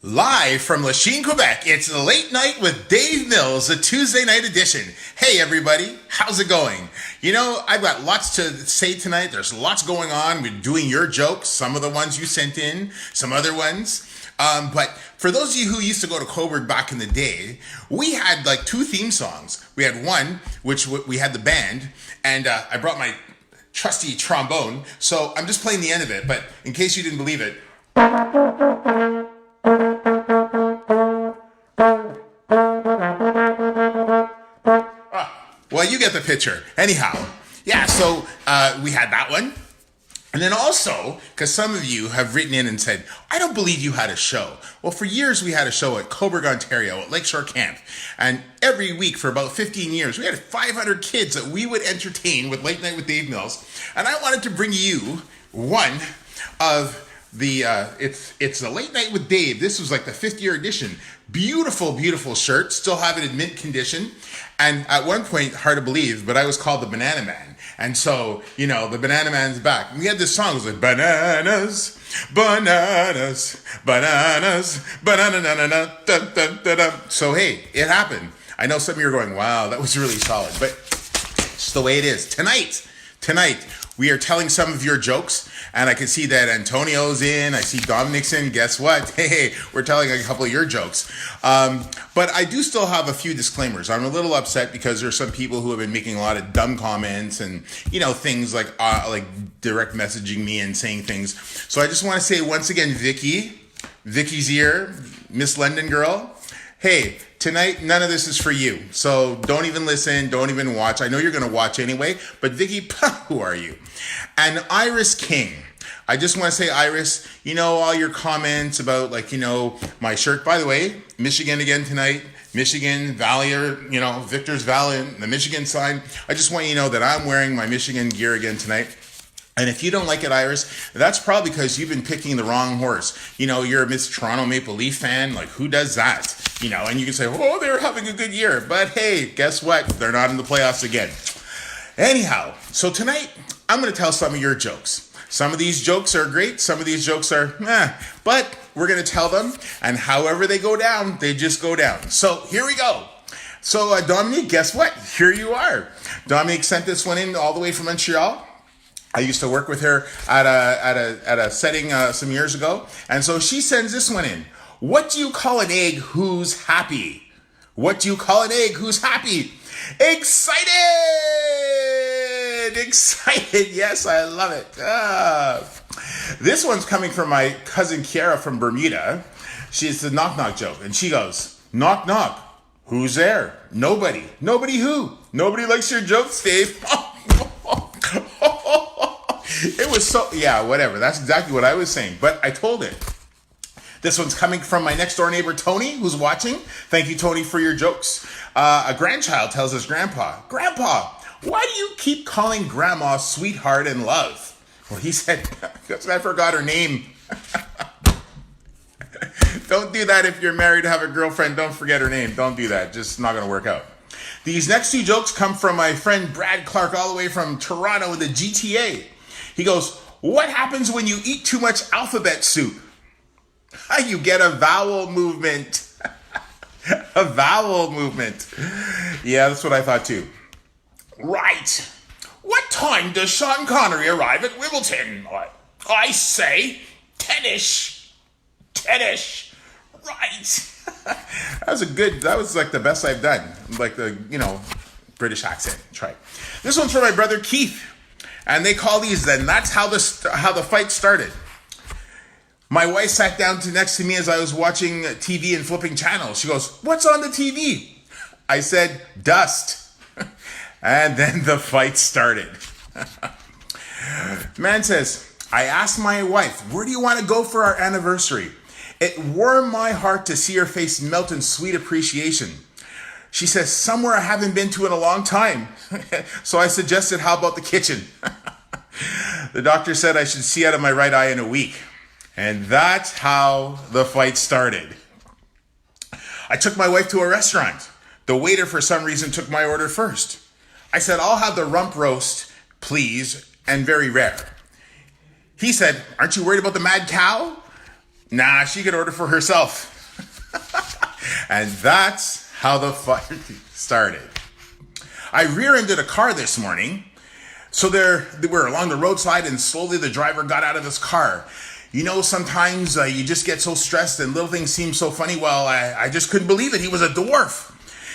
Live from Lachine, Quebec, it's the Late Night with Dave Mills, a Tuesday night edition. Hey everybody, how's it going? You know, I've got lots to say tonight. There's lots going on. We're doing your jokes, some of the ones you sent in, some other ones. But for those of you who used to go to Coburg back in the day, we had like two theme songs. We had one, which we had the band, and I brought my trusty trombone, so I'm just playing the end of it, but in case you didn't believe it, well, you get the picture. Anyhow, yeah, so we had that one. And then also, because some of you have written in and said, I don't believe you had a show. Well, for years we had a show at Coburg, Ontario, at Lakeshore Camp. And every week for about 15 years, we had 500 kids that we would entertain with Late Night with Dave Mills. And I wanted to bring you one of the, it's the Late Night with Dave. This was like the 5th year edition. Beautiful, beautiful shirt. Still have it in mint condition. And at one point, hard to believe, but I was called the Banana Man. And so, you know, the Banana Man's back. And we had this song, it was like, bananas, bananas, bananas, banana, na, na, da, da, da, da. So, hey, it happened. I know some of you are going, wow, that was really solid. But it's the way it is. Tonight, we are telling some of your jokes. And I can see that Antonio's in. I see Dominic's in. Guess what? Hey, we're telling a couple of your jokes. But I do still have a few disclaimers. I'm a little upset because there's some people who have been making a lot of dumb comments and, you know, things like direct messaging me and saying things. So I just want to say once again, Vicky's here, Miss London girl. Hey, tonight, none of this is for you. So don't even listen. Don't even watch. I know you're going to watch anyway. But Vicky, who are you? And Iris King. I just want to say, Iris, you know, all your comments about, like, you know, my shirt. By the way, Michigan again tonight. Michigan, Valier, you know, Victor's Valiant, the Michigan sign. I just want you to know that I'm wearing my Michigan gear again tonight. And if you don't like it, Iris, that's probably because you've been picking the wrong horse. You know, you're a Miss Toronto Maple Leaf fan. Like, who does that? You know, and you can say, oh, they're having a good year. But hey, guess what? They're not in the playoffs again. Anyhow, so tonight, I'm going to tell some of your jokes. Some of these jokes are great. Some of these jokes are, but we're going to tell them. And however they go down, they just go down. So here we go. So Dominique, guess what? Here you are. Dominique sent this one in all the way from Montreal. I used to work with her at a setting some years ago. And so she sends this one in. What do you call an egg who's happy? What do you call an egg who's happy? Excited! Excited. Yes, I love it. This one's coming from my cousin Kiara from Bermuda. She's the knock knock joke. And she goes, knock knock. Who's there? Nobody. Nobody who? Nobody likes your jokes, Dave. It was so, yeah, whatever. That's exactly what I was saying. But I told it. This one's coming from my next door neighbor, Tony, who's watching. Thank you, Tony, for your jokes. A grandchild tells his grandpa, Grandpa, why do you keep calling Grandma sweetheart and love? Well, he said, because I forgot her name. Don't do that if you're married to have a girlfriend. Don't forget her name. Don't do that. Just not going to work out. These next two jokes come from my friend Brad Clark all the way from Toronto in the GTA. He goes, what happens when you eat too much alphabet soup? You get a vowel movement. A vowel movement. Yeah, that's what I thought too. Right. What time does Sean Connery arrive at Wimbledon? I say 10ish. 10ish. Right. That was like the best I've done. Like the, you know, British accent. Try. This one's for my brother Keith. And they call these then. That's how the fight started. My wife sat down next to me as I was watching TV and flipping channels. She goes, what's on the TV? I said, dust. And then the fight started. Man says, I asked my wife, where do you want to go for our anniversary? It warmed my heart to see her face melt in sweet appreciation. She says, somewhere I haven't been to in a long time. So I suggested, how about the kitchen? The doctor said I should see out of my right eye in a week. And that's how the fight started. I took my wife to a restaurant. The waiter, for some reason, took my order first. I said, I'll have the rump roast, please, and very rare. He said, aren't you worried about the mad cow? Nah, she could order for herself. And that's how the fight started. I rear-ended a car this morning. So they were along the roadside, and slowly the driver got out of his car. You know, sometimes you just get so stressed and little things seem so funny. Well, I just couldn't believe it. He was a dwarf.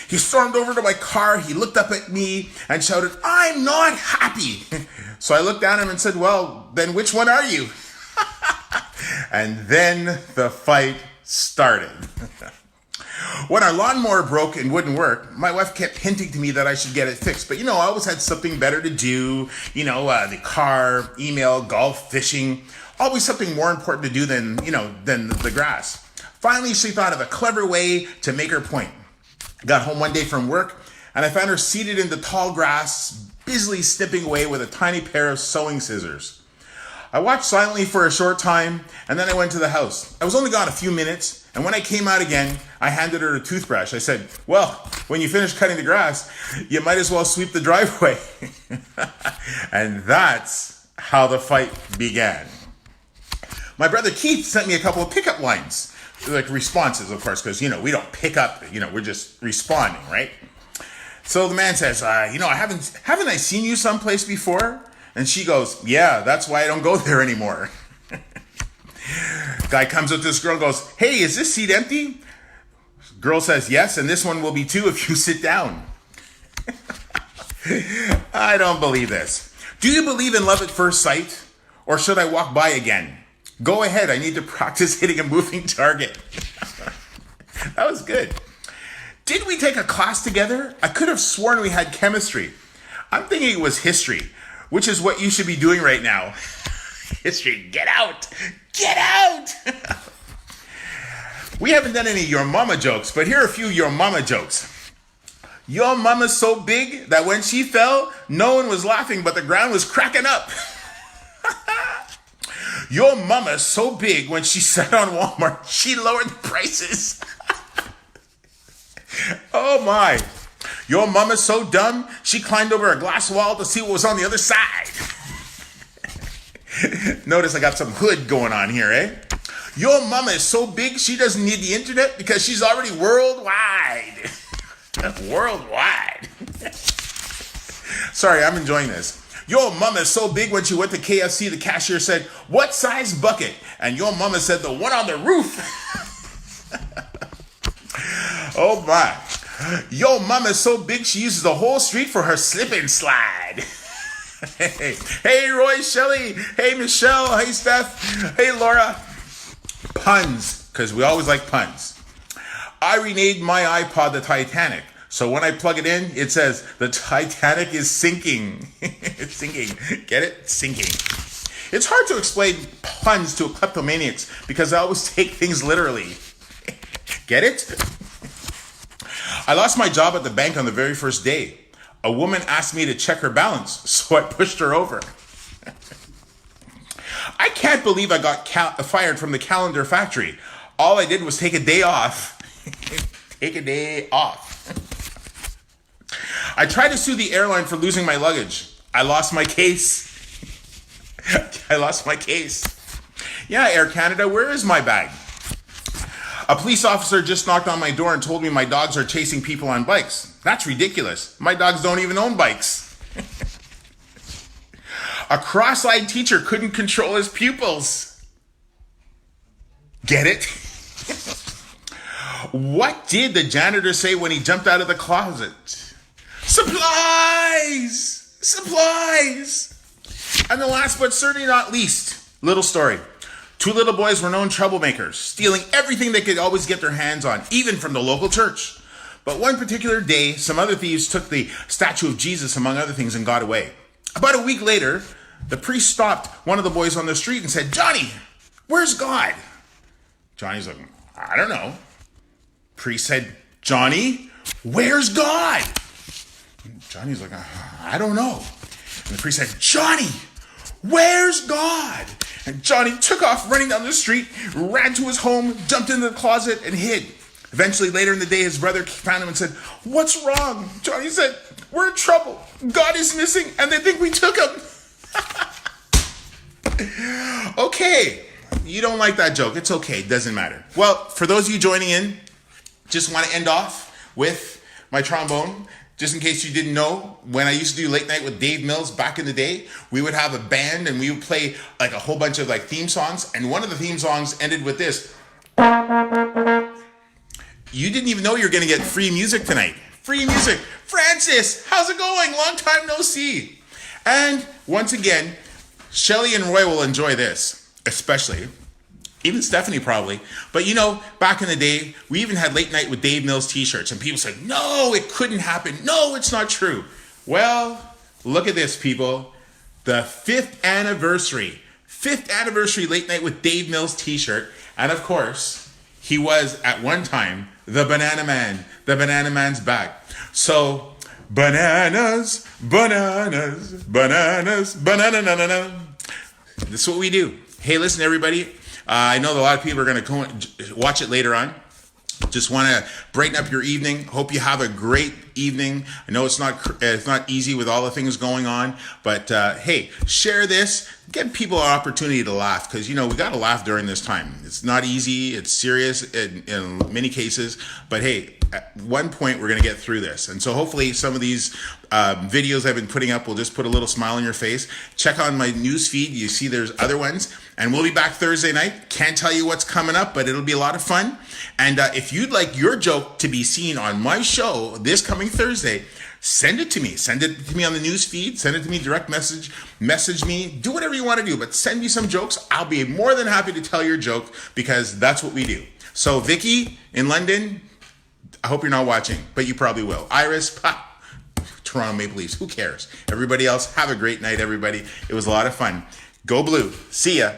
He stormed over to my car. He looked up at me and shouted, "I'm not happy." So I looked down at him and said, "Well, then which one are you?" And then the fight started. When our lawnmower broke and wouldn't work, my wife kept hinting to me that I should get it fixed. But, I always had something better to do. The car, email, golf, fishing. Always something more important to do than the grass. Finally, she thought of a clever way to make her point. I got home one day from work, and I found her seated in the tall grass, busily snipping away with a tiny pair of sewing scissors. I watched silently for a short time, and then I went to the house. I was only gone a few minutes, and when I came out again, I handed her a toothbrush. I said, "Well, when you finish cutting the grass, you might as well sweep the driveway." And that's how the fight began. My brother Keith sent me a couple of pickup lines, like responses, of course, because, we don't pick up, we're just responding, right? So the man says, haven't I seen you someplace before? And she goes, "Yeah, that's why I don't go there anymore." Guy comes up to this girl and goes, "Hey, is this seat empty?" Girl says, "Yes, and this one will be too if you sit down." I don't believe this. Do you believe in love at first sight? Or should I walk by again? Go ahead, I need to practice hitting a moving target. That was good. Did we take a class together? I could have sworn we had chemistry. I'm thinking it was history, which is what you should be doing right now. History, get out! Get out! We haven't done any your mama jokes, but here are a few your mama jokes. Your mama's so big that when she fell, no one was laughing, but the ground was cracking up. Your mama's so big when she sat on Walmart, she lowered the prices. Oh my. Your mama's so dumb, she climbed over a glass wall to see what was on the other side. Notice I got some hood going on here, eh? Your mama is so big, she doesn't need the internet because she's already worldwide. Worldwide. Sorry, I'm enjoying this. Your mama is so big when she went to KFC, the cashier said, "What size bucket?" And your mama said, "The one on the roof." Oh my. Your mama is so big she uses the whole street for her slip and slide. Hey, Roy, Shelley. Hey, Michelle. Hey, Steph. Hey, Laura. Puns, because we always like puns. I renamed my iPod the Titanic. So when I plug it in, it says, "The Titanic is sinking." It's sinking. Get it? Sinking. It's hard to explain puns to kleptomaniacs because I always take things literally. Get it? I lost my job at the bank on the very first day. A woman asked me to check her balance, so I pushed her over. I can't believe I got fired from the calendar factory. All I did was take a day off. Take a day off. I tried to sue the airline for losing my luggage. I lost my case. I lost my case. Yeah, Air Canada, where is my bag? A police officer just knocked on my door and told me my dogs are chasing people on bikes. That's ridiculous. My dogs don't even own bikes. A cross-eyed teacher couldn't control his pupils. Get it? What did the janitor say when he jumped out of the closet? Supplies! Supplies! And the last but certainly not least, little story. Two little boys were known troublemakers, stealing everything they could always get their hands on, even from the local church. But one particular day, some other thieves took the statue of Jesus, among other things, and got away. About a week later, the priest stopped one of the boys on the street and said, "Johnny, where's God?" Johnny's like, "I don't know." Priest said, "Johnny, where's God?" Johnny's like, "I don't know." And the priest said, "Johnny, where's God?" And Johnny took off running down the street, ran to his home, jumped into the closet, and hid. Eventually, later in the day, his brother found him and said, "What's wrong?" Johnny said, "We're in trouble. God is missing, and they think we took him." Okay, you don't like that joke. It's okay. It doesn't matter. Well, for those of you joining in, just want to end off with my trombone. Just in case you didn't know, when I used to do Late Night with Dave Mills back in the day, we would have a band and we would play like a whole bunch of like theme songs. And one of the theme songs ended with this. You didn't even know you were going to get free music tonight. Free music. Francis, how's it going? Long time no see. And once again, Shelly and Roy will enjoy this, especially. Even Stephanie probably. But you know, back in the day, we even had Late Night with Dave Mills t-shirts. And people said, no, it couldn't happen. No, it's not true. Well, look at this, people. The 5th anniversary. 5th anniversary Late Night with Dave Mills t-shirt. And of course, he was at one time the Banana Man. The Banana Man's back. So, bananas, bananas, bananas, banana. This is what we do. Hey, listen, everybody. I know that a lot of people are going to watch it later on. Just want to brighten up your evening. Hope you have a great evening. I know it's not easy with all the things going on, but hey, share this. Give people an opportunity to laugh, because you know we got to laugh during this time. It's not easy. It's serious in many cases, but hey, at one point we're going to get through this. And so hopefully some of these videos I've been putting up will just put a little smile on your face. Check on my news feed. You see there's other ones. And we'll be back Thursday night. Can't tell you what's coming up, but it'll be a lot of fun. And if you'd like your joke to be seen on my show this coming Thursday, send it to me. Send it to me on the news feed. Send it to me direct message. Message me. Do whatever you want to do, but send me some jokes. I'll be more than happy to tell your joke, because that's what we do. So Vicky in London, I hope you're not watching, but you probably will. Iris, Toronto Maple Leafs, who cares? Everybody else, have a great night, everybody. It was a lot of fun. Go Blue. See ya.